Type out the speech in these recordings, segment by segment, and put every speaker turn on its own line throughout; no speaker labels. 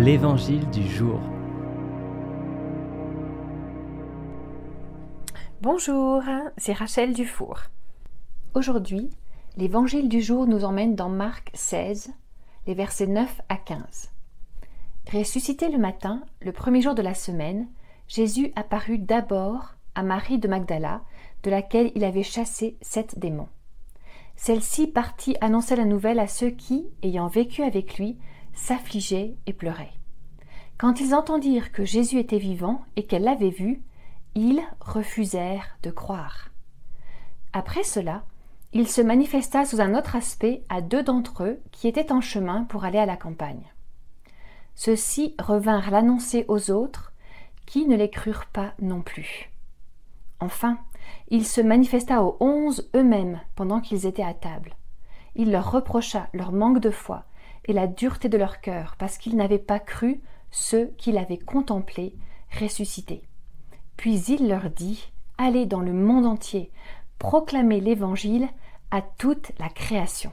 l'Évangile du jour.
Bonjour, c'est Rachel Dufour. Aujourd'hui, l'Évangile du jour nous emmène dans Marc 16, les versets 9 à 15. Ressuscité le matin, le premier jour de la semaine, Jésus apparut d'abord à Marie de Magdala, de laquelle il avait chassé 7 démons. Celle-ci partit annoncer la nouvelle à ceux qui, ayant vécu avec lui, s'affligeaient et pleuraient. Quand ils entendirent que Jésus était vivant et qu'elle l'avait vu, ils refusèrent de croire. Après cela, il se manifesta sous un autre aspect à 2 d'entre eux qui étaient en chemin pour aller à la campagne. Ceux-ci revinrent l'annoncer aux autres, qui ne les crurent pas non plus. Enfin, il se manifesta aux 11 eux-mêmes pendant qu'ils étaient à table. Il leur reprocha leur manque de foi et la dureté de leur cœur, parce qu'ils n'avaient pas cru ceux qui l'avaient contemplé ressuscité. Puis il leur dit « Allez dans le monde entier, proclamez l'Évangile à toute la création. »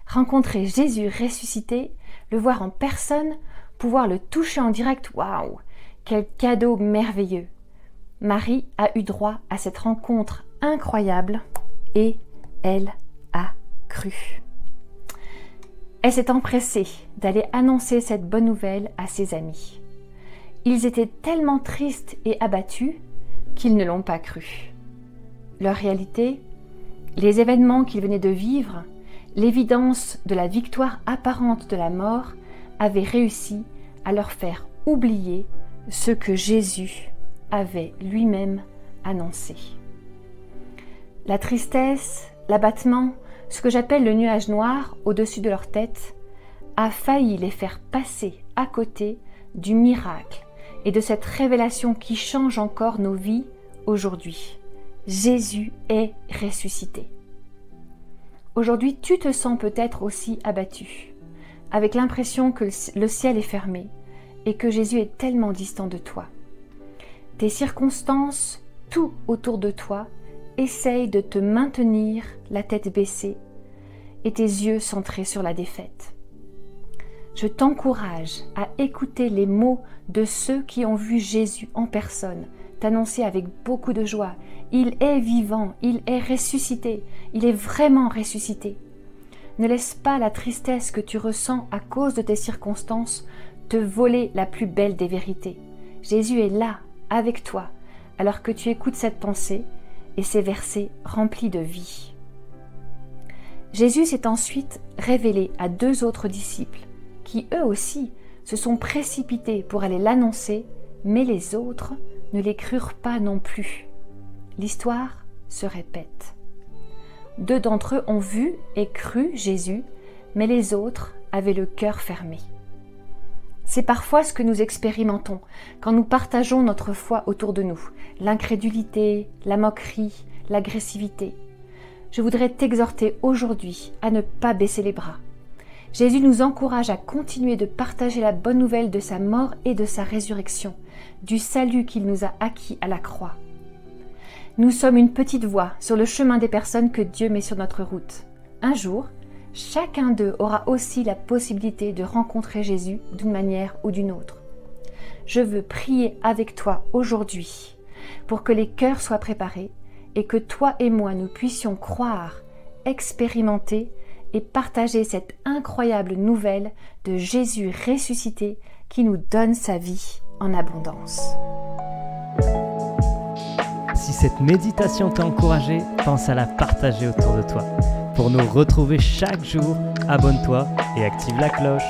Rencontrer Jésus ressuscité, le voir en personne, pouvoir le toucher en direct, waouh, quel cadeau merveilleux! Marie a eu droit à cette rencontre incroyable et elle a cru. Elle s'est empressée d'aller annoncer cette bonne nouvelle à ses amis. Ils étaient tellement tristes et abattus qu'ils ne l'ont pas cru. Leur réalité, les événements qu'ils venaient de vivre, l'évidence de la victoire apparente de la mort avaient réussi à leur faire oublier ce que Jésus avait lui-même annoncé. La tristesse, l'abattement, ce que j'appelle le nuage noir au-dessus de leur tête, a failli les faire passer à côté du miracle et de cette révélation qui change encore nos vies aujourd'hui. Jésus est ressuscité. Aujourd'hui, tu te sens peut-être aussi abattu, avec l'impression que le ciel est fermé et que Jésus est tellement distant de toi. Tes circonstances, tout autour de toi, essayent de te maintenir la tête baissée et tes yeux centrés sur la défaite. Je t'encourage à écouter les mots de ceux qui ont vu Jésus en personne, t'annoncer avec beaucoup de joie. Il est vivant, il est ressuscité, il est vraiment ressuscité. Ne laisse pas la tristesse que tu ressens à cause de tes circonstances te voler la plus belle des vérités. Jésus est là, avec toi, alors que tu écoutes cette pensée et ces versets remplis de vie. Jésus s'est ensuite révélé à 2 autres disciples, qui eux aussi se sont précipités pour aller l'annoncer, mais les autres ne les crurent pas non plus. L'histoire se répète. 2 d'entre eux ont vu et cru Jésus, mais les autres avaient le cœur fermé. C'est parfois ce que nous expérimentons quand nous partageons notre foi autour de nous, l'incrédulité, la moquerie, l'agressivité. Je voudrais t'exhorter aujourd'hui à ne pas baisser les bras. Jésus nous encourage à continuer de partager la bonne nouvelle de sa mort et de sa résurrection, du salut qu'il nous a acquis à la croix. Nous sommes une petite voie sur le chemin des personnes que Dieu met sur notre route. Un jour, chacun d'eux aura aussi la possibilité de rencontrer Jésus d'une manière ou d'une autre. Je veux prier avec toi aujourd'hui pour que les cœurs soient préparés et que toi et moi nous puissions croire, expérimenter et partager cette incroyable nouvelle de Jésus ressuscité qui nous donne sa vie en abondance.
Si cette méditation t'a encouragé, pense à la partager autour de toi. Pour nous retrouver chaque jour, abonne-toi et active la cloche.